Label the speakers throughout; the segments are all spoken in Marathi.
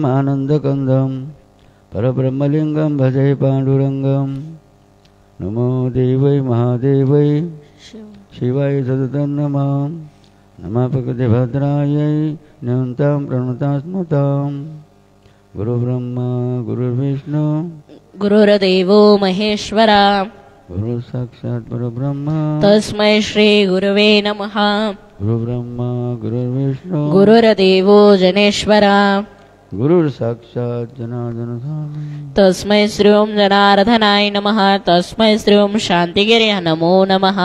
Speaker 1: आनंदकंदं परब्रह्मलिंगं भजे पांडुरंगं। नमो देवै महादेवै शिवाय सततं नमः। नमः प्रकृते भद्रायै नियन्तां प्रणतां स्मतां। गुरुब्रह्मा गुरुर्विष्णु
Speaker 2: गुरुर्देवो महेश्वरा
Speaker 1: गुरु साक्षात् परब्रह्म
Speaker 2: तस्मै श्री गुरवे नमः।
Speaker 1: गुरुब्रह्मा गुरुर्विष्णु
Speaker 2: गुरुर्देवो जनेश्वरा
Speaker 1: गुरुर्साक्षात् जनार्दन स्वामी
Speaker 2: तस्मै श्री ओं जनार्दनाय नमः। तस्मै श्री ओं शांतिगिरे नमो नमः।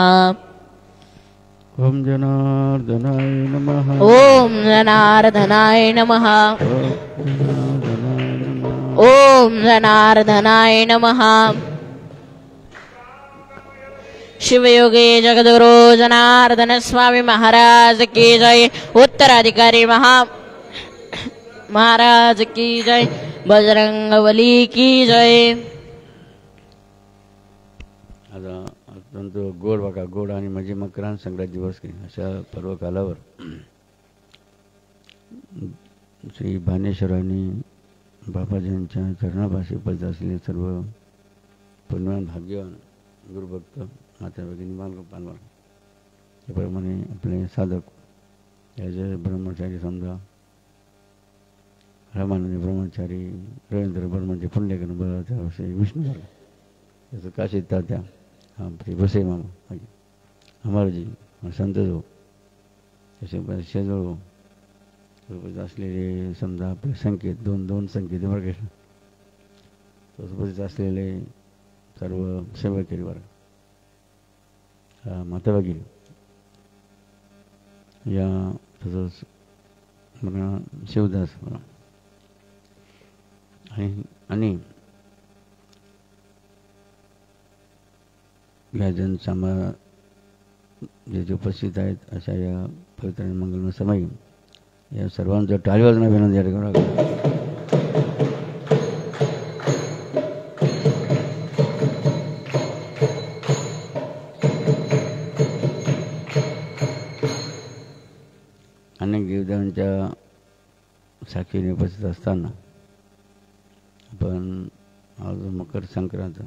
Speaker 1: ओम जनार्दनाय नमः।
Speaker 2: ओम जनार्दनाय नमः। ओम जनार्दनाय नमः। शिवयोगी जगद्गुरु जनार्दन स्वामी महाराज की जय। उत्तराधिकारी महाराज की जय। बजरंगबली की जय।
Speaker 1: आता अत्यंत गोड बघा गोड आणि म्हणजे मकरान संक्रांत दिवस अशा पर्व कालावर श्री भानेश्वरांनी बाबाजींच्या चरणापाशी पडत असलेले सर्व पुण्यवान भाग्यवान गुरुभक्त माता भगिनी बालगोपाल त्याप्रमाणे आपले साधक याचे ब्रह्मचारी समजा रामानंदी ब्रह्मचारी रवींद्र ब्रह्मचे पुंडलिकन बळाविषयी विष्णू त्याचं काशीत तात्या आपले बसे मामा अमरजी संत जो असे शेजवळ असलेले समजा आपले संकेत दोन संकेत वर्गेश सोबत असलेले सर्व सेवकरी वर्ग माता भगिनी या तसंच मला शिवदास आणि या जनसामा जे उपस्थित आहेत अशा या पवित्र मंगलमय समय या सर्वांचं टाळीवाजणं विनंती आहे. अनेक देवदेवांच्या साक्षीने उपस्थित असताना आपण आज मकर संक्रांत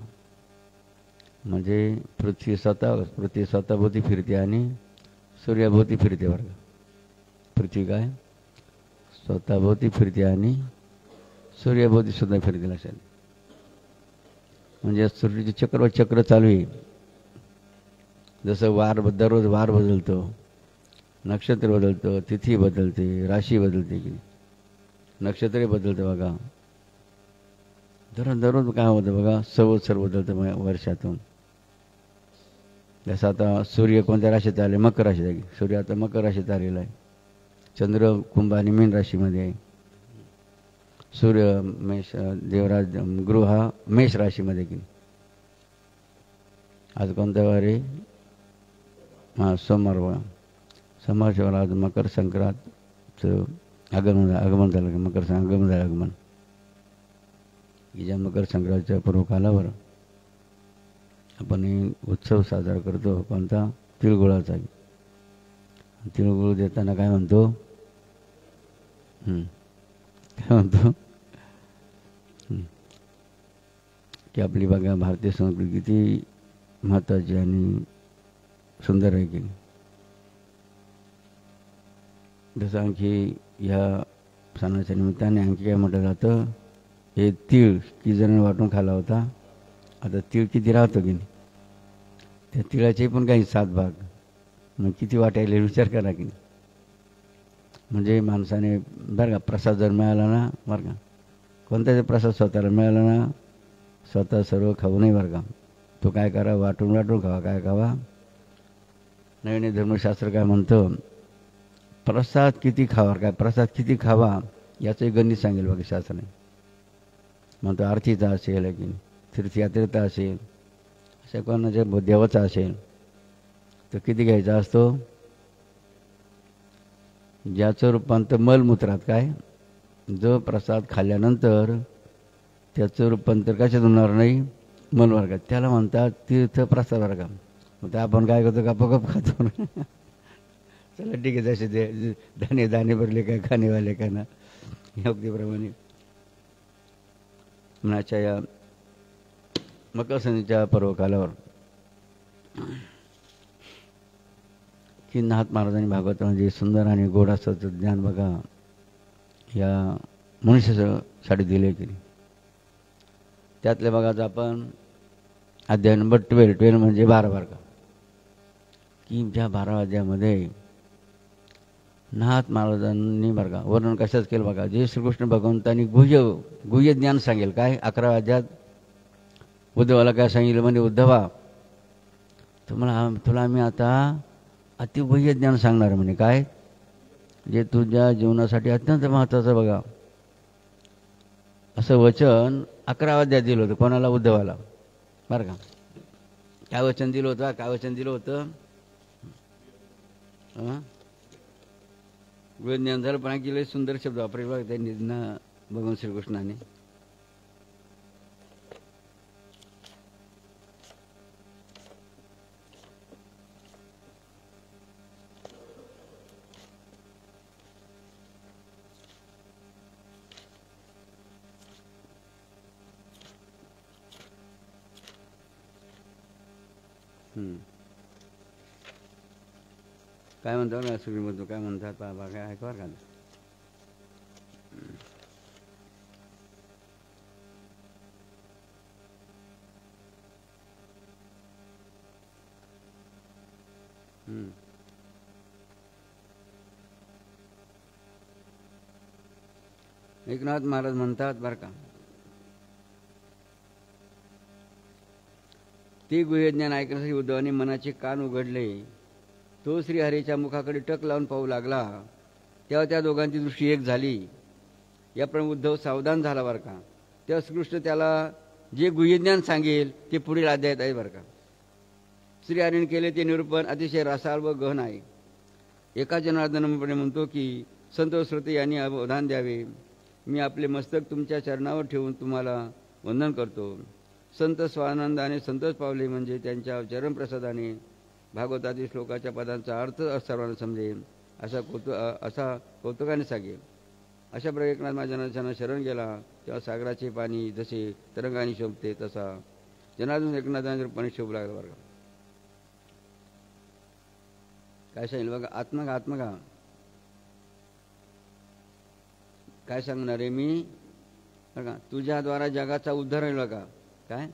Speaker 1: म्हणजे पृथ्वी स्वतःभोवती फिरते आणि सूर्याभोवती फिरते वर्ग. पृथ्वी काय स्वतःभोवती फिरते आणि सूर्याभोवती सुद्धा फिरते लक्षात. म्हणजे सूर्याचे चक्र चालू आहे. जसं दररोज वार बदलतो, नक्षत्र बदलतं, तिथी बदलते, राशी बदलते की नक्षत्रही बदलतं बघा. दररोज काय होतं बघा, संवत्सर बदलतं वर्षातून. जसं आता सूर्य कोणत्या राशीत आले, मकर राशीत आहे. सूर्य आता मकर राशीत आलेला आहे. चंद्र कुंभ आणि मीन राशीमध्ये आहे. सूर्य मेष देवराज गुरु हा मेष राशीमध्ये की. आज कोणता वार आहे? सोमवार बघा. सोमवारच्या आज मकर संक्रांतचं आगमन झालं. मकर आगमन झालं. आगमन की ज्या मकर संक्रांतीच्या पूर्व कालावर आपण उत्सव साजरा करतो. कोणता? तिळगुळाचा. तिळगुळ देताना काय म्हणतो? की आपली बघा भारतीय संस्कृती किती महत्त्वाची आणि सुंदर आहे की. जसं आणखी ह्या सणाच्या निमित्ताने आणखी काय म्हटलं जातं, हे तीळ किती जणांनी वाटून खाला होता. आता तीळ किती राहतो की नाही, त्या तिळाचे पण काही 7 भाग. मग किती वाटायला विचार करा की. म्हणजे माणसाने बरं का प्रसाद जर मिळाला ना, बरं का कोणताही प्रसाद स्वतःला मिळाला ना, स्वतः सर्व खाऊ नये बरं का. तो काय करा, वाटून खावा. काय खावा? नवीन धर्मशास्त्र काय म्हणतं, प्रसाद किती खावा. काय प्रसाद किती खावा याचंही गणित सांगेल बघा शास्त्राने. म्हणतो आरतीचा असेल की तीर्थयात्रेचा असेल, अशा कोणाच्या देवाचा असेल तर किती घ्यायचा असतो. ज्याचं रूपांतर मलमूत्रात, काय जो प्रसाद खाल्ल्यानंतर त्याचं रूपांतर कशात होणार नाही, मलवर्गात, त्याला म्हणतात तीर्थ प्रसाद वर्ग. मग आपण काय करतो, गप खातो. चला ठीक आहे, जसे दाणे भरले काय खाणेवाले का ना, योग्यप्रमाणे मनाच्या या मकर संक्रांतीच्या पर्वकालावर की नाथ महाराजांनी भागवतामध्ये सुंदर आणि गोड असं ज्ञान बघा या मनुष्यासाठी दिले की त्यातले बघायचं आपण अध्याय नंबर 12 म्हणजे 12 का की ज्या 12 अध्यायामध्ये नाथ महाराजांनी बरं का वर्णन कशाच केलं बघा जे श्रीकृष्ण भगवंतांनी गुह्य ज्ञान सांगेल काय 11 अध्यायात उद्धवाला काय सांगितलं म्हणजे उद्धवा तुला आम्ही आता अतिगुह्य ज्ञान सांगणार म्हणे काय जे तुझ्या जीवनासाठी अत्यंत महत्त्वाचं बघा असं वचन 11 अध्यायात दिलं होतं कोणाला उद्धवाला बरं का काय वचन दिलं होतं काय वचन दिलं होतं गुह्यज्ञान झालं पण केलं सुंदर शब्द वापरे बघा त्यांनी भगवान श्रीकृष्णाने काय म्हणतात ना श्रीमंत काय म्हणतात बाबा काय ऐकवर का एकनाथ महाराज म्हणतात बरं का ते गुह्यज्ञान ऐकण्यासाठी उद्धवाने मनाचे कान उघडले तो श्रीहरीच्या मुखाकडे टक लावून पाहू लागला तेव्हा त्या दोघांची दृष्टी एक झाली याप्रमाणे उद्धव सावधान झाला बरं का तेव्हा श्रीकृष्ण त्याला जे गुह्यज्ञान सांगेल ते पुढील अध्यायात आहे बरं का श्रीहरीने केले ते निरूपण अतिशय रसाळ व गहन आहे एका जनार्दनाप्रमाणे म्हणतो की संत श्रोते यांनी अवधान द्यावे मी आपले मस्तक तुमच्या चरणावर ठेवून तुम्हाला वंदन करतो संत स्वानंदाने संतोष पावले म्हणजे त्यांच्या चरणप्रसादाने भागवतातील श्लोकाच्या पदांचा अर्थ सर्वांना समजेल असा कौतुकाने सांगेल अशा प्रकारे एकनाथ महाराजांना शरण गेला तेव्हा सागराचे पाणी जसे तरंगाने शोभते तसा जनार्दन एकनाथांना पाणी शोभू लागला बरं काय सांगितलं बघा आत्मगा काय सांगणार आहे मी बघा तुझ्याद्वारा जगाचा उद्धार होईल बघा काय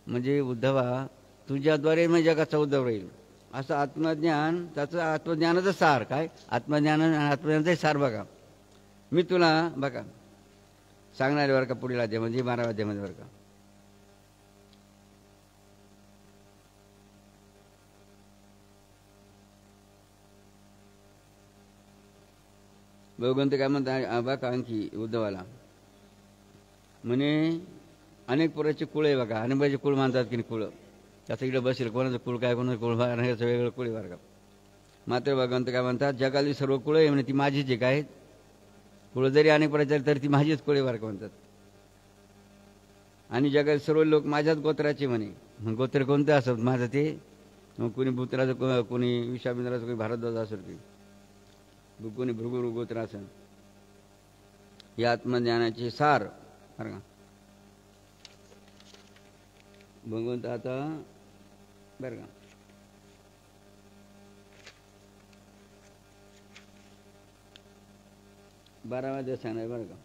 Speaker 1: म्हणजे उद्धवा तुझ्याद्वारे मग जगाचा उद्धार होईल असं आत्मज्ञान त्याचं आत्मज्ञानाचं सार काय आत्मज्ञानाचं सार बघा मी तुला बघा सांगणार आहे बरं का पुढील अध्यायामध्ये 12व्या अध्यायामध्ये बरं का भगवंत काय म्हणतात बघा आणखी उद्धवाला म्हणे अनेक पुराचे कुळ आहे बघा अनेक कुळ मानतात की कुळ त्याचं इकडे बसेल कोणाचं कुळ काय कोणाचं कुळ याचं वेगळं कुळ आहे बरं का मात्र भगवंत काय म्हणतात जगाली सर्व कुळ आहे म्हणे ती माझीच आहे काय कुळ जरी अनेक पुराचे तर ती माझीच कुळ आहे बरं का म्हणतात आणि जगात सर्व लोक माझ्याच गोत्राचे म्हणे मग गोत्र कोणतं असत माझं ते मग कोणी भूत्राचं कोणी विश्वामित्राचं कोणी भारद्वाज असेल की कोणी भृगु गोत्र असेल या आत्मज्ञानाचे सार बरं का भगवंत आता बरं का 12व्या अध्यायात सांगणार बरं का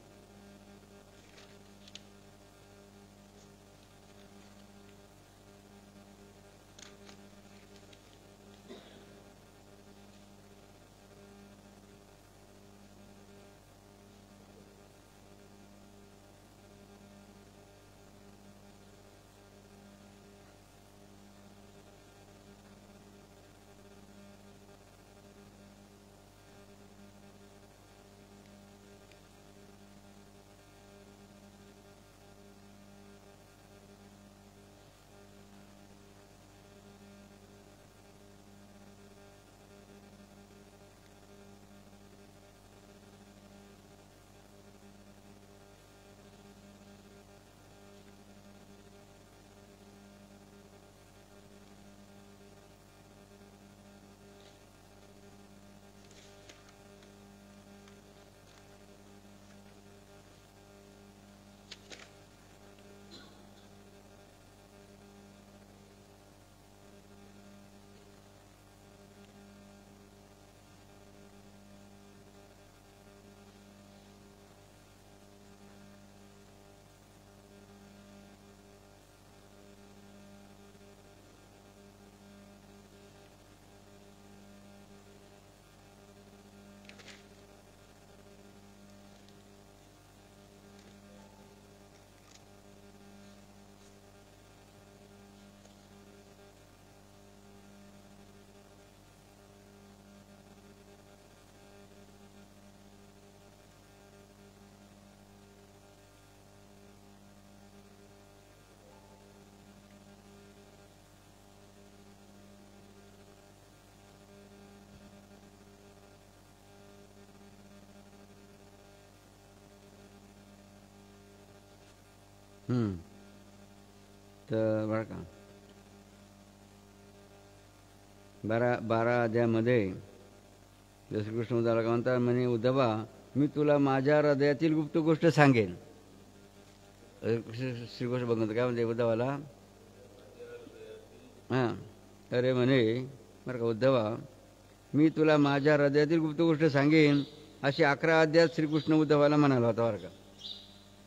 Speaker 1: तर बरं का 12 अध्यायामध्ये श्रीकृष्ण उद्धवाला का म्हणतात, म्हणे उद्धवा मी तुला माझ्या हृदयातील गुप्त गोष्ट सांगेन. श्रीकृष्ण भगवंत काय म्हणते उद्धवाला, हां अरे म्हणे बरं का उद्धवा मी तुला माझ्या हृदयातील गुप्त गोष्ट सांगेन, अशी 11 अध्यायात श्रीकृष्ण उद्धवाला म्हणाला होता बरं का.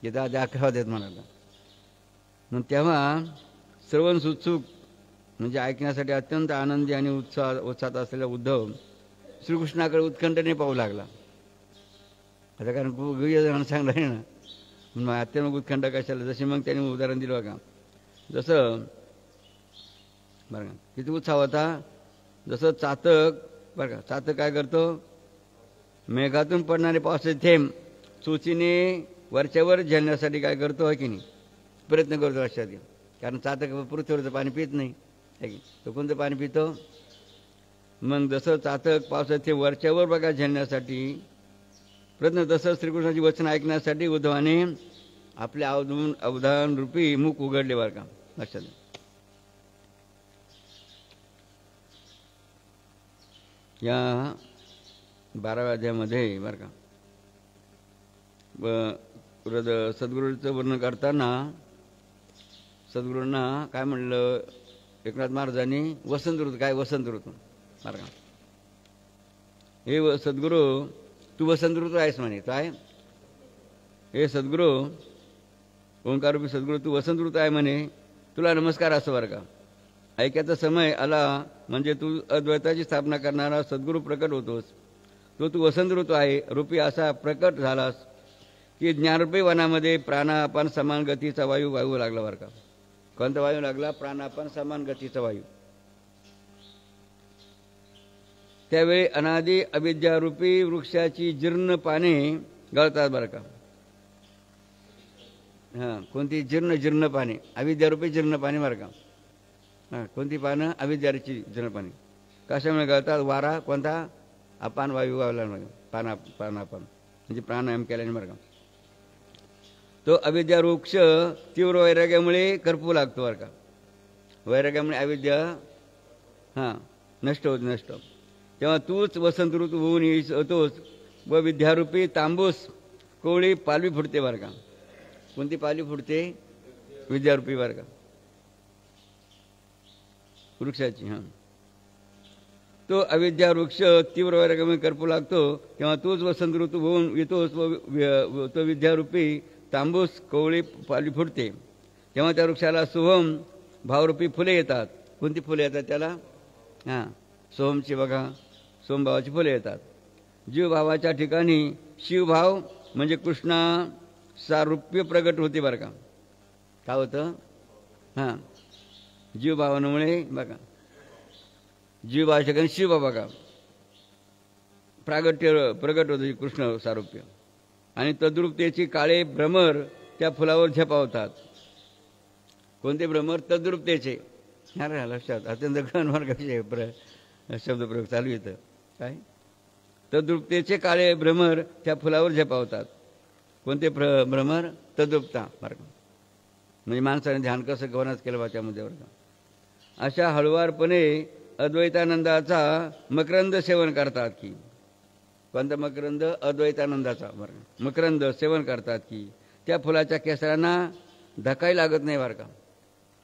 Speaker 1: गीता 11 अध्यायात म्हणाला. मग तेव्हा श्रवण सुत्सुक म्हणजे ऐकण्यासाठी अत्यंत आनंदी आणि उत्साहात असलेला उद्धव श्रीकृष्णाकडे उत्कंठेने पाहू लागला. आता कारण खूप जणांना सांगलं आहे ना, मग अत्यंत उत्कंठ कशाला. जसे मग त्यांनी उदाहरण दिलं बघा, जसं बरं का किती उत्साह होता. जसं चातक बरं का, चातक काय करतो, मेघातून पडणारे पावसाचे थेंब चोचीने वरच्यावर झेलण्यासाठी काय करतो आहे की नाही, प्रयत्न करतो लक्षात घ्या. कारण चातक पृथ्वीवरचं पाणी पित नाही आहे की, तो कोणतं पाणी पितो. मग जसं चातक पावसाचे वरच्यावर बघा झेलण्यासाठी प्रयत्न, तसं श्रीकृष्णाची वचन ऐकण्यासाठी उद्धवाने आपले अवधान रूपी मुख उघडले बरं का, लक्षात घ्या. या 12व्या अध्यायामध्ये बरं का सद्गुरूचं वर्णन करताना सद्गुरूंना काय म्हणलं एकनाथ महाराजांनी, वसंत ऋतू काय वसंत ऋतू बरं का, हे सद्गुरू तू वसंत ऋतू आहेस म्हणे. काय हे सद्गुरू ओंकाररूपी सद्गुरू तू वसंत ऋतू आहे म्हणे, तुला नमस्कार असं बरं का. ऐक्याचा समय आला म्हणजे तू अद्वैताची स्थापना करणारा सद्गुरू प्रकट होतोस. तू वसंत ऋतू आहे रूपी असा प्रकट झालास की ज्ञानरूपी वनामध्ये प्राणापान समान गतीचा वायू लागला बरं का. कोणता वायू लागला, प्राणापान समान गतीचा वायू. त्यावेळी अनादी अविद्यारूपी वृक्षाची जीर्ण पाने गळतात बरं का. हां कोणती जीर्ण पाने, अविद्यारूपी जीर्ण पाने बरं का. हां कोणती पानं, अविद्याची जीर्ण पाने. कशामुळे गळतात, वारा कोणता, अपान वायू वावला प्राणापान म्हणजे प्राणायाम केल्याने बरं का. तो अविद्या वृक्ष तीव्र वैराग्यामुळे करपू लागतो बरं का. वैराग्यामुळे अविद्या हां नष्ट होत. तेव्हा तूच वसंत ऋतू होऊन येतोस व विद्यारूपी तांबूस कोवळी पालवी फुटते बरं का. कोणती पालवी फुटते, विद्यारूपी बरं का वृक्षाची. हां तो अविद्या वृक्ष तीव्र वैराग्यामुळे करपू लागतो, तेव्हा तूच वसंत ऋतू होऊन येतोस व तो विद्यारूपी तांबूस कोवळी पालवी फुटते. तेव्हा त्या वृक्षाला सोहम भावरूपी फुले येतात. कोणती फुले येतात त्याला, हां सोहमची बघा, सोमभावाची फुले येतात. जीवभावाच्या ठिकाणी शिवभाव म्हणजे कृष्णा सारूप्य प्रगट होते बरं का. काय होतं, हां जीवभावामुळे बघा, जीवभावाच्या ठिकाणी शिवभाव बघा प्रगट होते कृष्ण सारूप्य. आणि तद्रूपतेची काळे भ्रमर त्या फुलावर झेपावतात. कोणते भ्रमर, तद्रूपतेचे. अरे लक्षात अत्यंत गणमार्गाचे शब्दप्रयोग चालू येतं. काय, तद्रूपतेचे काळे भ्रमर त्या फुलावर झेपावतात. कोणते भ्रमर, तद्रूपता बरं का. म्हणजे माणसाने ध्यान कसं गवनाच केलं बा त्यामध्ये बरं का. अशा हळुवारपणे अद्वैतानंदाचा मकरंद सेवन करतात की, कोणता मकरंद, अद्वैतानंदाचा बरं का मकरंद सेवन करतात की त्या फुलाच्या केसरांना धकाही लागत नाही बरं का.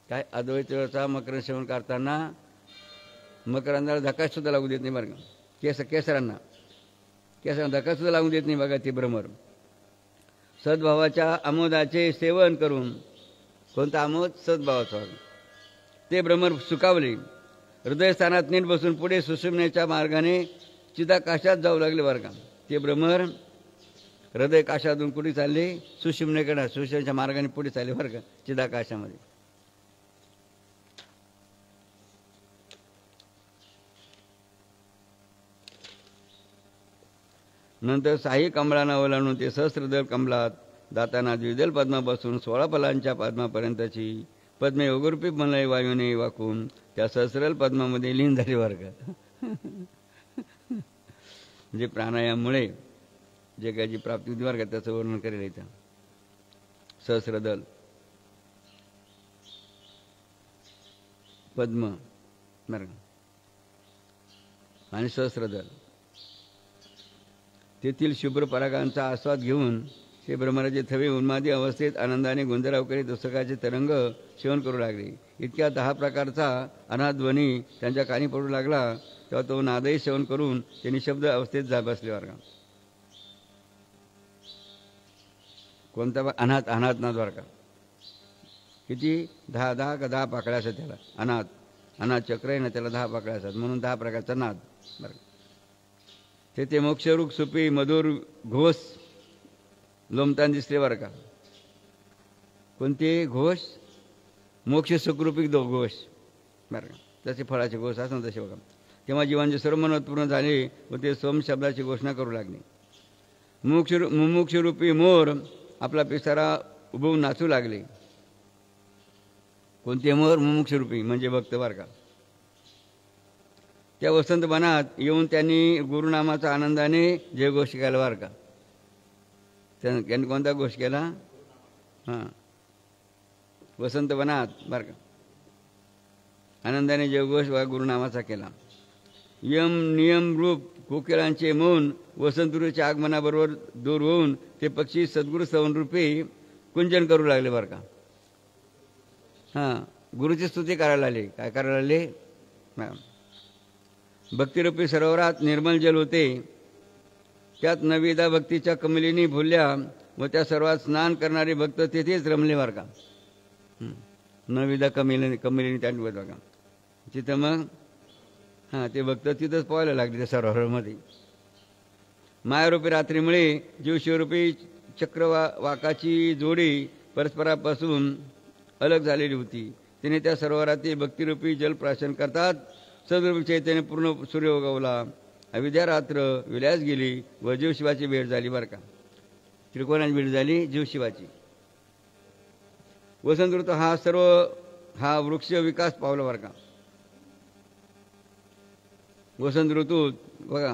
Speaker 1: काय, अद्वैताचा मकरंद सेवन करताना मकरंदाला धकासुद्धा लागू देत नाही बरं का. केसरांना धकासुद्धा लागू देत नाही बघा ते भ्रमर. सद्भावाच्या आमोदाचे सेवन करून, कोणता आमोद, सद्भावाचा, ते भ्रमर सुकावले. हृदयस्थानात नीट बसून पुढे सुषुम्नेच्या मार्गाने चिदाकाशात जाऊ लागले बरं का. ते भ्रमर हृदय काशातून कुठे चालले, सुषुम्नेकडे, सुषुम्नेच्या मार्गाने पुढे चालले बरं का चिदाकाशामध्ये. नंतर साही कमळांना ओलांडून ते सहस्रदल कमलात दाताना द्विदल पद्मा बसून 16 फलांच्या पद्मापर्यंतची पद्मे योगरूपी मलय वायूने वाकून त्या सहस्रदल पद्मामध्ये लीन झाले बरं का. म्हणजे प्राणायाममुळे जे काही प्राप्ती होती बरं का त्याचं वर्णन करेल इथं. सहस्रदल पद्म बरं आणि सहस्रदल. तेथील शुभ्र परागांचा आस्वाद घेऊन ते ब्रह्मराजे थवे उन्मादी अवस्थेत आनंदाने गुंजराव करीत पुस्तकाचे तरंग सेवन करू लागले. इतक्या 10 प्रकारचा अनाथ ध्वनी त्यांच्या कानी पडू लागला. तेव्हा तो नादही सेवन करून ते निशब्द अवस्थेत जा बसले वर्गा. कोणता अनाथ अनाथ नाद वर्गा. किती 10 पाकळ्या असतात त्याला. अनाथ चक्र आहे ना, त्याला 10 पाकळ्या असतात म्हणून 10 प्रकारचा नाद बरं. ते मोक्षरूप सुपी मधुर घोष लोमतान दिसले बरं का. कोणते घोष? मोक्ष सुखरूपी घोष बरं का. तसे फळाचे घोष असं तसे बघा. तेव्हा जीवांचे सर्व मनोत पूर्ण झाले व ते सोम शब्दाची घोषणा करू लागले. मुमुक्षरूपी मोर आपला पिसारा उभवून नाचू लागले. कोणते मोर? मुमुक्षरूपी म्हणजे भक्त बरं का. त्या वसंत वनात येऊन त्यांनी गुरुनामाचा आनंदाने जयघोष केला बरं का. त्यांनी कोणता घोष केला? हां, वसंत वनात बरं का. आनंदाने जयघोष वा गुरुनामाचा केला. नियम रूप कोकिळांचे मौन वसंत ऋतूच्या आगमनाबरोबर दूर होऊन ते पक्षी सद्गुरू सवनरूपी कुंजन करू लागले बरं का. हां, गुरुची स्तुती करायला आले. काय करायला आले? भक्तिरूपी सरोवरात निर्मल जल होते. त्यात नविदा भक्तीच्या कमलिनी भुलल्या व त्या सर्वात स्नान करणारे भक्त तेथेच रमले बरं का. नविदा कमलिनी त्या बघा तिथं. मग हां, ते भक्त तिथंच पोहायला लागले त्या सरोवरामध्ये. मायारूपी रात्रीमुळे जीवशिवरूपी चक्रवाकाची जोडी परस्परापासून अलग झालेली होती. तिने त्या सरोवरातील भक्तिरूपी जलप्राशन करतात सद्रूपी चैतन्य पूर्ण सूर्य उगवला. अविद्या रात्र विलास गेली व जीवशिवाची भेट झाली बरं का. त्रिकोणाची भेट झाली जीवशिवाची. वसंत ऋतू हा वृक्ष विकास पावला बरं का. वसंत ऋतूत बघा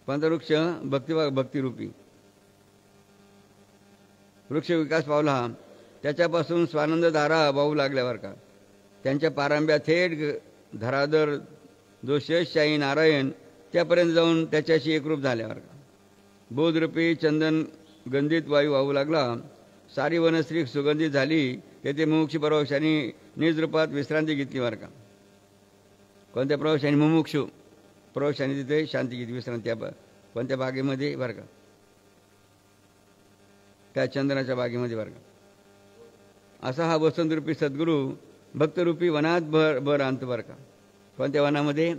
Speaker 1: कोणता वृक्ष? भक्तिरूपी वृक्ष विकास पावला. त्याच्यापासून स्वानंद धारा वाहू लागल्या बरं का. त्यांच्या पारंब्या थेट धराधर जो शेषशाही नारायण त्यापर्यंत जाऊन त्याच्याशी एकरूप झाल्या बरं का. बोधरूपी चंदन गंधित वायू वाहू लागला. सारी वनस्त्री सुगंधित झाली. तेथे मुमुक्षू प्रवक्षांनी निजरूपात विश्रांती घेतली बरं का. कोणत्या प्रवक्षांनी? मुमुक्षू प्रवक्षांनी तिथे शांती घेतली, विश्रांती. कोणत्या बागेमध्ये बरं का? त्या चंदनाच्या बागेमध्ये बरं का. असा हा वसंतरूपी सद्गुरू भक्तरूपी वनात भर आणतो बरं का. कोणत्या वनामध्ये?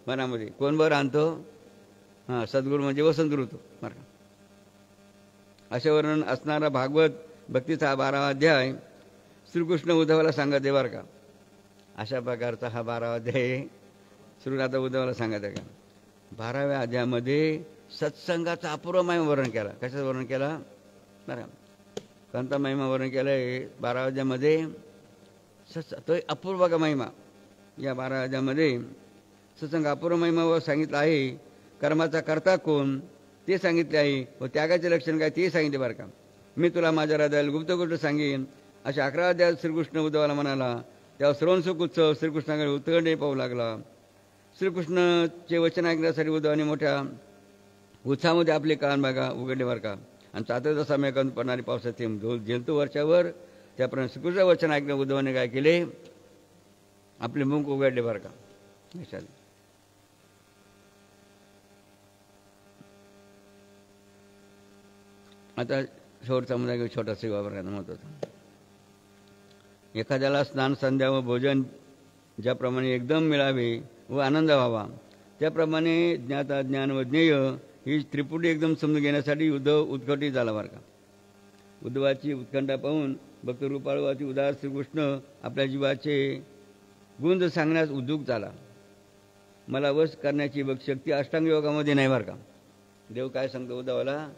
Speaker 1: वनामध्ये. कोण भर आणतो? हां, सद्गुरू म्हणजे वसंत ऋतू बरं का. असे वर्णन असणारा भागवत भक्तीचा 12वा अध्याय श्रीकृष्ण उद्धवाला सांगत आहे बरं का. अशा प्रकारचा हा 12वा अध्याय श्रीनाथ उद्धवाला सांगत आहे का. 12व्या अध्यायामध्ये सत्संगाचा अपूर्व महिमा वर्णन केला. कशाचं वर्णन केला बरं? कोणता महिमा वर्णन केला आहे 12व्या अध्यायामध्ये? तो अपूर्व का महिमा. या 12व्या अध्यायामध्ये सत्संग अपूर्व महिमा सांगितलं आहे. कर्माचा करता कोण ते सांगितले आहे व त्यागाचे लक्षण काय ते सांगितले बरं का. मी तुला माझ्या हृदयाला गुप्त गोष्ट सांगेन अशा 11 अध्यायात श्रीकृष्ण उद्धवाला म्हणाला. तेव्हा श्रवणसुख उत्सव श्रीकृष्णाकडे उत्कंठेने पाहू लागला. श्रीकृष्णाचे वचन ऐकण्यासाठी उद्धवाने मोठ्या उत्साहामध्ये आपले कान बघा उघडले बरं का. आणि चातरचा समय पडणारी पावसाचे थेंब झेलतो वरच्यावर. त्याप्रमाणे श्रीकृष्ण वचन ऐकणं उद्धवाने काय केले? आपले मुख उघडले बरं का. आता शेवटचा मुद्दा घेऊ, छोटा सेवा बरं महत्वाचा. एखाद्याला स्नान संध्या व भोजन ज्याप्रमाणे एकदम मिळावे व आनंद व्हावा त्याप्रमाणे ज्ञाता ज्ञान व ज्ञेय ही त्रिपुटी एकदम समजून घेण्यासाठी उद्धव उत्कटित झाला बरं का. उद्धवाची उत्कंठा पाहून भक्त रूपाळू अति उदार श्रीकृष्ण आपल्या जीवाचे गुण सांगण्यास उद्युक्त झाला. मला वश करण्याची शक्ती अष्टांग योगामध्ये नाही बरं का. देव काय सांगतो उद्धवाला?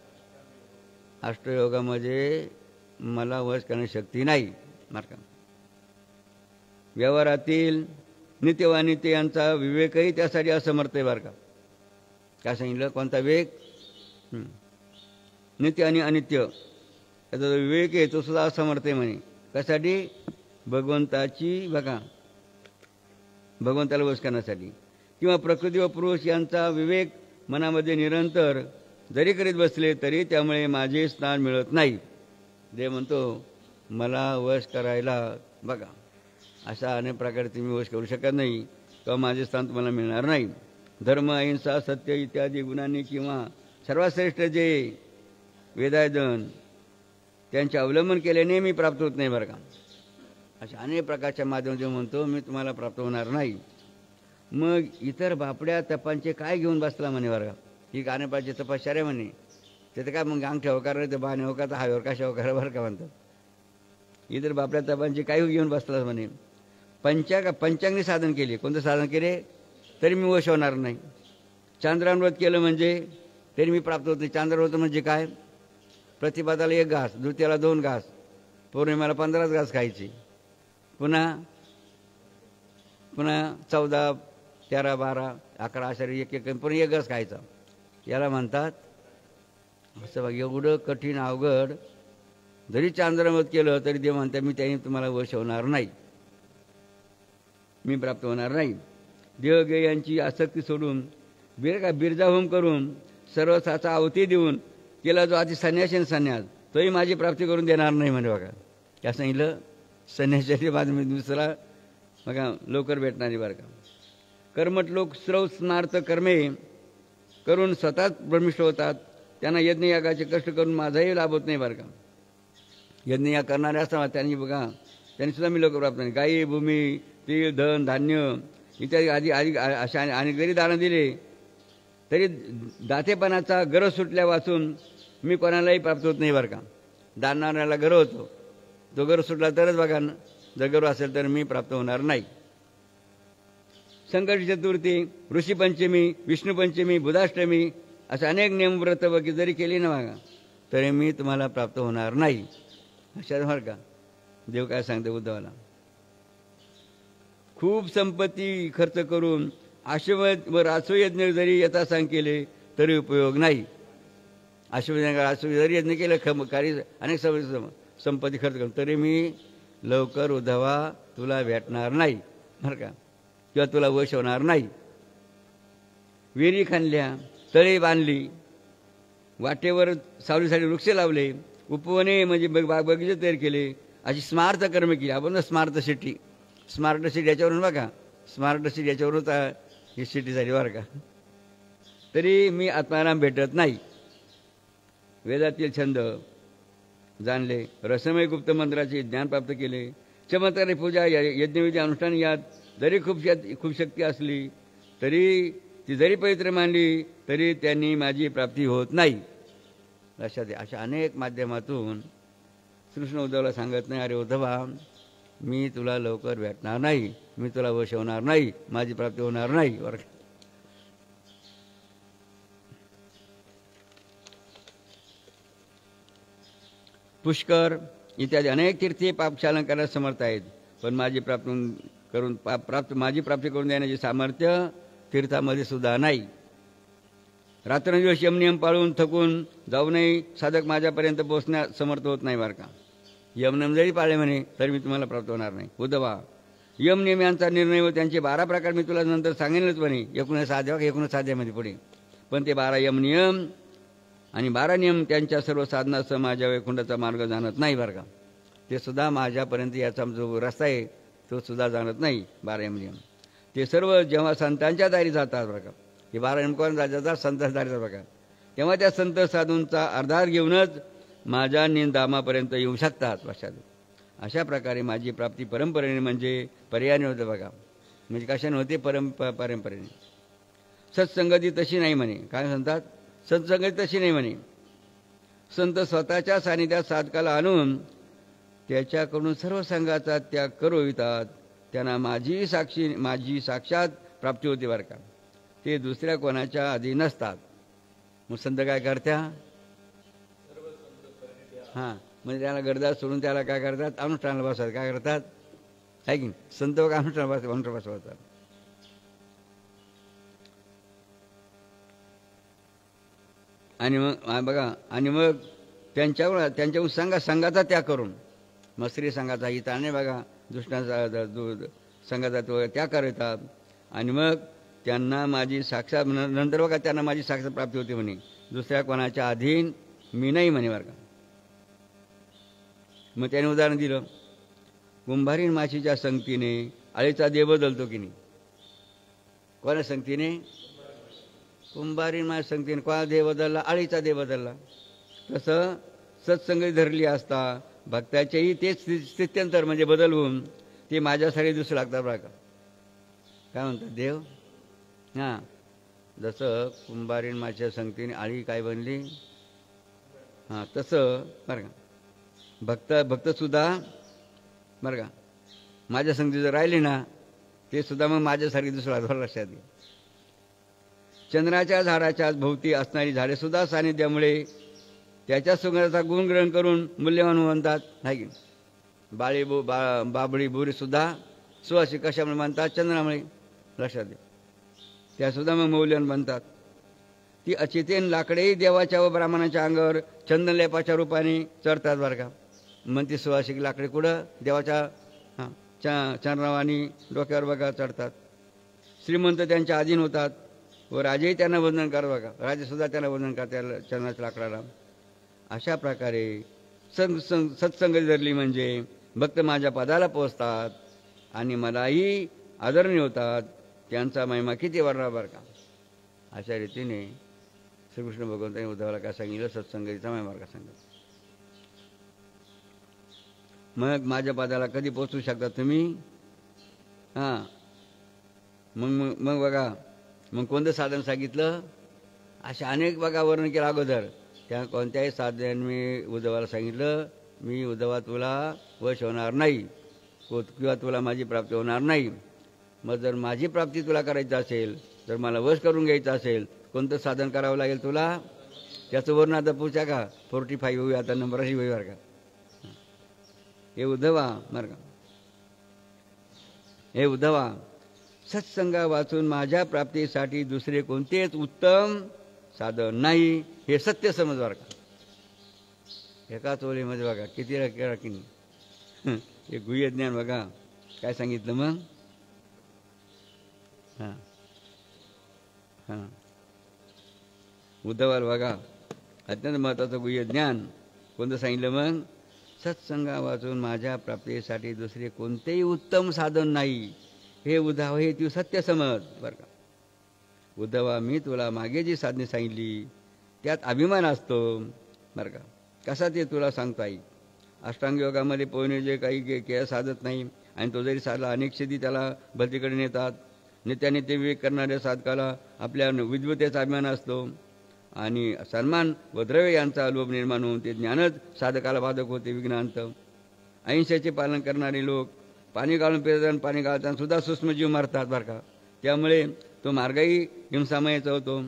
Speaker 1: अष्टयोगामध्ये मला वश करण्याची शक्ती नाही बरं का. व्यवहारातील नित्य व अनित्य यांचा विवेकही त्यासाठी असमर्थ आहे बरं का. काय सांगितलं? कोणता विवेक? नित्य आणि अनित्य याचा जो विवेक आहे तो सुद्धा असमर्थ आहे म्हणे. कशासाठी? भगवंताची बघा भगवंताला वश करण्यासाठी, किंवा प्रकृती व पुरुष यांचा विवेक मनामध्ये निरंतर जरी करीत बसले तरी त्यामुळे माझे स्थान मिळत नाही. देव म्हणतो मला वश करायला बघा अशा अनेक प्रकारे तुम्ही वश करू शकत नाही किंवा माझे स्थान तुम्हाला मिळणार नाही. धर्म, अहिंसा, सत्य इत्यादी गुणांनी किंवा सर्वात श्रेष्ठ जे वेदायजन त्यांचे अवलंबन केल्याने मी प्राप्त होत नाही बरं का. अशा अनेक प्रकारच्या माध्यमातून म्हणतो मी तुम्हाला प्राप्त होणार नाही. मग इतर बापड्या तपांचे काय घेऊन बसला म्हणे बरं का. ही गाणेपाची तपश्चर्या म्हणे, ते तर काय मग अंगठ्या होकार नाही तर बाणे होकार तर हावर कशा होकार बरं का म्हणतात. इतर बापड्या तपांचे काही घेऊन बसला म्हणे. पंचांगने साधन केले, कोणतं साधन केले तरी मी वश होणार नाही. चांद्राव्रत केलं म्हणजे तरी मी प्राप्त होत नाही. चांद्राव्रत म्हणजे काय, प्रतिपदाला 1 घास, द्वितीयाला 2 घास, पौर्णिमेला 15 घास खायचे, पुन्हा 14, 13, 12, 11 अशा 1 पुन्हा 1 घास खायचा. याला म्हणतात असं बघ. एवढं कठीण अवघड जरी चांद्राव्रत केलं तरी देव म्हणतात मी त्याने तुम्हाला वश होणार नाही, मी प्राप्त होणार नाही. देवगेयांची आसक्ती सोडून बिरजा होम करून सर्व साचा आवती देऊन केला जो आधी संन्यासी संन्यास तोही माझी प्राप्ती करून देणार नाही म्हणे बघा. काय सांगितलं, संन्यासाची बाद मी दुसरा बघा लवकर भेटणारी बरं का. कर्मठ लोक श्रव स्मार्थ कर्मे करून स्वतःच ब्रह्मिष्ठ होतात. त्यांना यज्ञयागाचे कष्ट करून माझाही लाभ होत नाही बरं का. यज्ञयाग करणारे असताना त्यांनी बघा त्यांनी सुद्धा मी लवकर प्राप्त नाही. गायी, भूमी, तीळ, धन, धान्य इत्यादी आधी अशा अनेक जरी दानं दिले तरी दातेपणाचा गरज सुटल्या वाचून मी कोणालाही प्राप्त होत नाही बरं का. दानाला गर्व होतो, तो गर्व सुटला तरच बघा ना, जर गर्व असेल तर मी प्राप्त होणार नाही. संकट चतुर्थी, ऋषीपंचमी, विष्णुपंचमी, बुधाष्टमी असे अनेक नियमव्रत वगैरे जरी केली ना बघा तरी मी तुम्हाला प्राप्त होणार नाही. अशा बरं का. देव काय सांगते उद्धवाला, खूप संपत्ती खर्च करून आश्वमेध व रासोयज्ञ जरी यथासांग केले तरी उपयोग नाही. आश्वमेध रासोयज्ञ जरी यज्ञ केलं कार्य अनेक संपत्ती खर्च करून तरी मी लवकर उद्धवा तुला भेटणार नाही बरं का, किंवा तुला वश होणार नाही. विहिरी खणल्या, तळे बांधली, वाटेवर सावलीसाठी वृक्ष लावले, उपवने म्हणजे बगीचे तयार केले, अशी स्मार्ट कर्म केली. आपण स्मार्ट सिटी याच्यावरून बघा, स्मार्ट सिटी याच्यावरूनच ही सिटी झाली बरं का. तरी मी आत्माराम भेटत नाही. वेदातील छंद जाणले, रसमय गुप्त मंत्राचे ज्ञान प्राप्त केले, चमत्कारी पूजा, यज्ञविधी, अनुष्ठान यात जरी खूप शक्ती असली तरी ती जरी पवित्र मानली तरी त्यांनी माझी प्राप्ती होत नाही. अशा अनेक माध्यमातून श्रीकृष्ण उद्धवला सांगत नाही, अरे उद्धवा मी तुला लवकर भेटणार नाही, मी तुला वश होणार नाही, माझी प्राप्ती होणार नाही. पुष्कर इत्यादी अनेक तीर्थी पापशालन करायला समर्थ आहेत, पण माझी प्राप्ती करून देण्याचे सामर्थ्य तीर्थामध्ये सुद्धा नाही. रात्रंदिवस यमनियम पाळून थकून जाऊनही साधक माझ्यापर्यंत पोहोचण्यास समर्थ होत नाही बरं का. यमनियम जरी पाळले म्हणे तरी मी तुम्हाला प्राप्त होणार नाही. उद्धवा, यमनियम यांचा निर्णय व त्यांचे 12 प्रकार मी तुला नंतर सांगेनच म्हणे. 19 अध्यायामध्ये पुढे. पण ते 12 यमनियम आणि 12 नियम त्यांच्या सर्व साधनासह माझ्या वैकुंठाचा मार्ग जाणत नाही बरं का. ते सुद्धा माझ्यापर्यंत याचा जो रस्ता आहे तो सुद्धा जाणत नाही. 12 यमनियम ते सर्व जेव्हा संतांच्या दारी जातात बरं का, हे 12 यम कोण जातात, संतांच्या दारी जातात बघा, तेव्हा त्या संत साधूंचा आधार घेऊनच माझ्या निंदामापर्यंत येऊ शकतात. अशा प्रकारे माझी प्राप्ती परंपरेने म्हणजे पर्यायाने होते बघा. म्हणजे कशाने होते, परंपरेने. सत्संगती तशी नाही म्हणे. काय म्हणतात, सत्संगती तशी नाही म्हणे. संत स्वतःच्या सानिध्यात साधकाला आणून त्याच्याकडून सर्व संघाचा त्याग करवितात. त्यांना माझी साक्षात प्राप्ती होते बरं का. ते दुसऱ्या कोणाच्या अधीन नसतात. मग संत काय करत्या, हां म्हणजे त्याला गरजा सोडून त्याला काय करतात, अनुष्ठानाला बसतात. काय करतात आहे की संत बघा, अनुष्ठान बसवतात. आणि मग त्यांच्याकडून संघाचा त्याग करून, मग स्त्री संघाचा हिताने बघा, दुष्टांचा संघाचा तो त्याग करतात आणि मग त्यांना माझी साक्षात नंतर बघा त्यांना माझी साक्षात प्राप्ती होती म्हणे. दुसऱ्या कोणाच्या अधीन मी नाही म्हणे बरं का. मग त्याने उदाहरण दिलं, कुंभारीण माशीच्या संगतीने आळीचा देह बदलतो की नाही. कोणा संगतीने? कुंभारीण माशी संगतीने कोणा देह बदलला? आळीचा देह बदलला. तसं सत्संग धरली असता भक्ताचेही तेच स्थित्यंतर म्हणजे बदल होऊन ते माझ्यासाठी दिसू लागतात बरं का. काय म्हणतात देव? हां, जसं कुंभारीण माशीच्या संगतीने आळी काय बनली, हां तसं बरं का भक्तसुद्धा बरं का माझ्या संगती जर राहिली ना ते सुद्धा मग माझ्यासारखी दिसू लागतात. लक्षात घ्या. चंद्राच्या झाडाच्या भोवती असणारी झाडेसुद्धा सानिध्यामुळे त्याच्या सुगंधाचा गुणग्रहण करून मूल्यवान म्हणतात. नाही की बाबळी बोरीसुद्धा सुवासिक कशामुळे म्हणतात? चंद्रामुळे. लक्षात द्या. त्यासुद्धा मग मौल्यवान बनतात. ती अचितेन लाकडेही देवाच्या व ब्राह्मणाच्या अंगावर चंदनलेपाच्या रूपाने चढतात बरं का. मग ती सुवासिक लाकडे कुठं? देवाच्या हां चंद्रावानी डोक्यावर बघा चढतात. श्रीमंत त्यांच्या अधीन होतात व राजेही त्यांना वंदन करतात बघा. राजेसुद्धा त्यांना वंदन करतात चंद्राच्या लाकडाला. अशा प्रकारे सत्संगती धरली म्हणजे भक्त माझ्या पदाला पोचतात आणि मलाही आदरणीय होतात. त्यांचा महिमा किती वाढला बरं का. अशा रीतीने श्रीकृष्ण भगवंतांनी उद्धवाला काय सांगितलं? सत्संगतीचा महिमा का सांगितलं. मग माझ्या पदाला कधी पोचू शकता तुम्ही? हां मग बघा मग कोणतं साधन सांगितलं? अशा अनेक बघा वर्णन केलं अगोदर. त्या कोणत्याही साधन मी उद्धवाला सांगितलं, मी उद्धवा तुला वश होणार नाही किंवा तुला माझी प्राप्ती होणार नाही. मग जर माझी प्राप्ती तुला करायची असेल, जर मला वश करून घ्यायचं असेल, कोणतं साधन करावं लागेल तुला? त्याचं वर्ण आता पुढच्या का 45 होईल, आता नंबर अशी होईल बरं का. हे उद्धवा बरं का, हे उद्धवा सत्संगा वाचून माझ्या प्राप्तीसाठी दुसरे कोणतेच उत्तम साधन नाही, हे सत्य समज बरं का. एकाच ओळीमध्ये बघा किती केला की नाही. हे गुह्य ज्ञान बघा काय सांगितलं मग. हां हां उद्धवाला बघा अत्यंत महत्त्वाचं गुह्य ज्ञान कोणतं सांगितलं मग? सत्संगा वाचून माझ्या प्राप्तीसाठी दुसरे कोणतेही उत्तम साधन नाही, हे उद्धव हे तू सत्य समज बरं का. उद्धवा मी तुला मागे जी साधने सांगितली त्यात अभिमान असतो बरं का. कसा ते तुला सांगता येईल. अष्टांग योगामध्ये पोहणे जे काही केलं साधत नाही आणि तो जरी साधला अनेक सिद्धी त्याला भलतीकडे नेतात. नित्याने ते विवेक करणाऱ्या साधकाला आपल्या विद्वतेचा अभिमान असतो आणि सन्मान व द्रव्य यांचा लोभ निर्माण होऊन ते ज्ञानच साधकाला बाधक होते विघ्नांत. अहिंसेचे पालन करणारे लोक पाणी गाळून पितात, पाणी गाळताना सुद्धा सूक्ष्मजीव मारतात बरं का. त्यामुळे तो मार्गही हिंसामयचा होतो.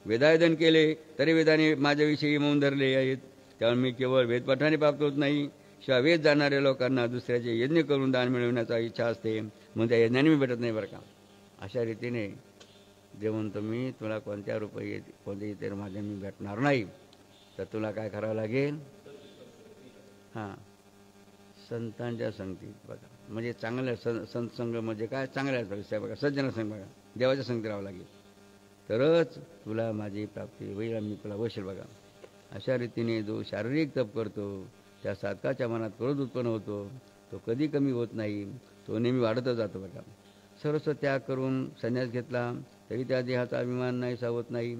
Speaker 1: वेदायदन केले तरी वेदाने माझ्याविषयी मौन धरले आहेत. त्यामुळे मी केवळ वेदपठाने प्राप्त होत नाही, शिवाय वेद जाणाऱ्या लोकांना दुसऱ्याचे यज्ञ करून दान मिळवण्याचा इच्छा असते, मग त्या यज्ञाने मी भेटत नाही बरं का. अशा रीतीने जेवण मी तुला कोणत्या रूपात कोणत्याही इतर माध्यम मी भेटणार नाही. तर तुला काय करावं लागेल? हां संतांच्या संगतीत बघा, म्हणजे चांगल्या संत संघ म्हणजे काय? चांगल्या बघा सज्जन संघ बघा, देवाच्या संगती राहावं लागेल तरच तुला माझी प्राप्ती होईल, मी तुला वशील बघा. अशा रीतीने जो शारीरिक तप करतो त्या साधकाच्या मनात क्रोध उत्पन्न होतो, तो कधी कमी होत नाही, तो नेहमी वाढतच जातो बघा. सर्वस्व त्याग करून संन्यास घेतला तरी त्या देहाचा अभिमान नाही सावत नाही.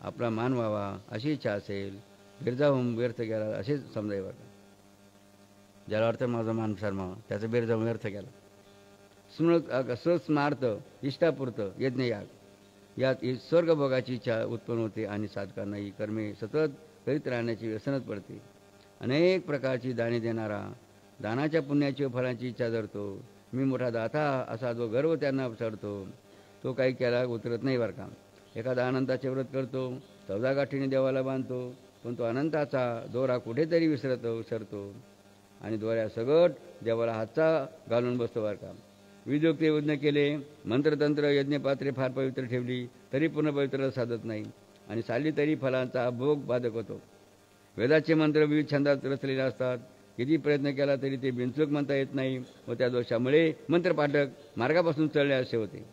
Speaker 1: आपला मान व्हावा अशी इच्छा असेल, बिरजा होऊन व्यर्थ गेला असेच समजाय बघा. ज्याला अर्थ माझा मान शर्मावा त्याचा बिरजा व्यर्थ गेला. स्मृत इष्टापुरतं यज्ञ यात स्वर्गभोगाची इच्छा उत्पन्न होते आणि साधकांना ही कर्मे सतत करीत राहण्याची व्यसनच पडते. अनेक प्रकारची दाने देणारा दानाच्या पुण्याची व फळांची इच्छा धरतो. मी मोठा दाता असा जो गर्व त्यांना चढतो, तो काही केला उतरत नाही बरं का. एखादा अनंताचे व्रत करतो, 14 गाठीने देवाला बांधतो, पण तो अनंताचा दोरा कुठेतरी विसरतो आणि दोऱ्यासगट देवाला हातचा घालून बसतो बरं का. विद्योक्ते यज्ञ केले, मंत्रतंत्र यज्ञपात्रे फार पवित्र ठेवली तरी पूर्ण पवित्र साधत नाही आणि चालली तरी फलांचा भोग बाधक होतो. वेदाचे मंत्र विविध छंदात रचलेले असतात, किती प्रयत्न केला तरी ते बिनचूक म्हणता येत नाही व त्या दोषामुळे मंत्रपाठक मार्गापासून चढले असे होते.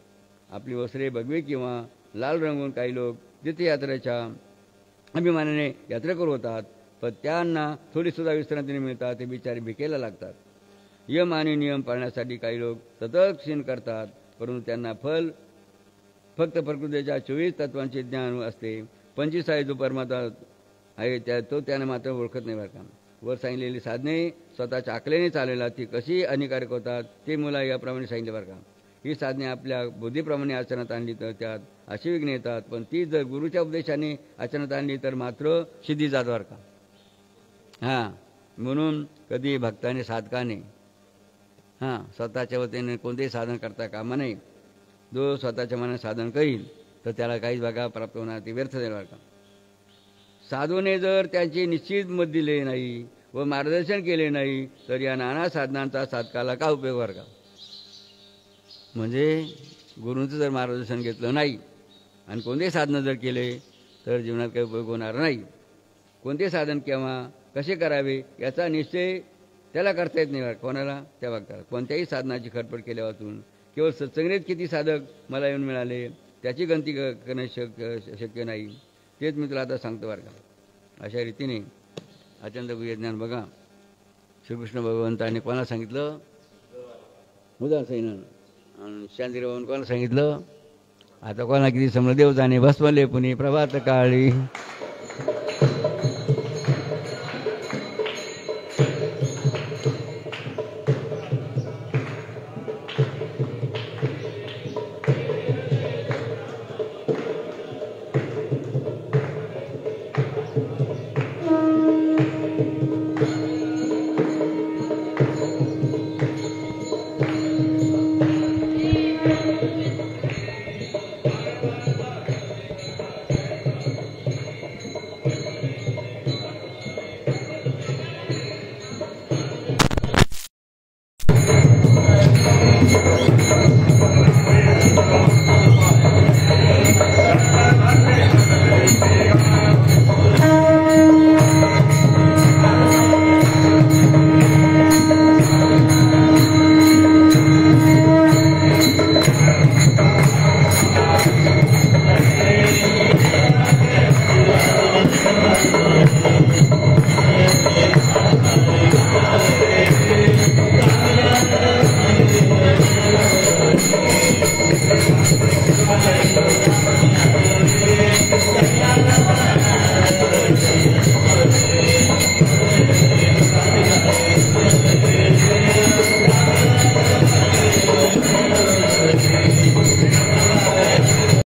Speaker 1: आपली वस्त्रे भगवी किंवा लाल रंगून काही लोक तीर्थयात्रेच्या अभिमानाने यात्रेकरू होतात, पण त्यांना थोडीसुद्धा विश्रांती मिळतात. ते बिचारे भिकेला लागतात. यम आणि नियम पाळण्यासाठी काही लोक सतत क्षीण करतात, परंतु त्यांना फल फक्त प्रकृतीच्या 24 तत्वांचे ज्ञान असते. 25 आहे जो परमात्मा आहे तो त्याने मात्र ओळखत नाही बरं का. वर सांगितलेली साधने स्वतःच्या आकलेने चालेला ती कशी हानिकारक होतात ते मला याप्रमाणे सांगितले बरं का. ही साधने आपल्या बुद्धीप्रमाणे आचरणात आणली तर त्यात अशी विघ्न येतात, पण ती जर गुरुच्या उपदेशाने आचरणात आणली तर मात्र सिद्धी जात बरं का. हां, म्हणून कधी भक्ताने साधकाने स्वतःच्या वतीने कोणतेही साधन करता कामा नये. जो स्वतःच्या मनाने साधन करील तर त्याला काहीच बघा प्राप्त होणार, ते व्यर्थ जाईल बरं का. साधूने जर त्यांचे निश्चित मत दिले नाही व मार्गदर्शन केले नाही तर या नाना साधनांचा साधकाला का उपयोग बरं का. म्हणजे गुरूंचं जर मार्गदर्शन घेतलं नाही आणि कोणतेही साधनं जर केले तर जीवनात काही उपयोग होणार नाही. कोणते साधन केव्हा कसे करावे याचा निश्चय त्याला करता येत नाही. कोणाला? त्या भक्ताला. कोणत्याही साधनाची खटपट केल्या वाचून केवळ सत्संगेत किती साधक मला येऊन मिळाले त्याची गणती करणे शक्य नाही. तेच मी तुला आता सांगतो बरं का. अशा रीतीने अत्यंत गुह्य ज्ञान बघा श्रीकृष्ण भगवंताने कोणाला सांगितलं? उदाहरण सांगितलं. आणि शांतीराव भगवान कोणाला सांगितलं? आता कोणाला किती समोर देव जाणे भस्मले पुणे प्रभात काळी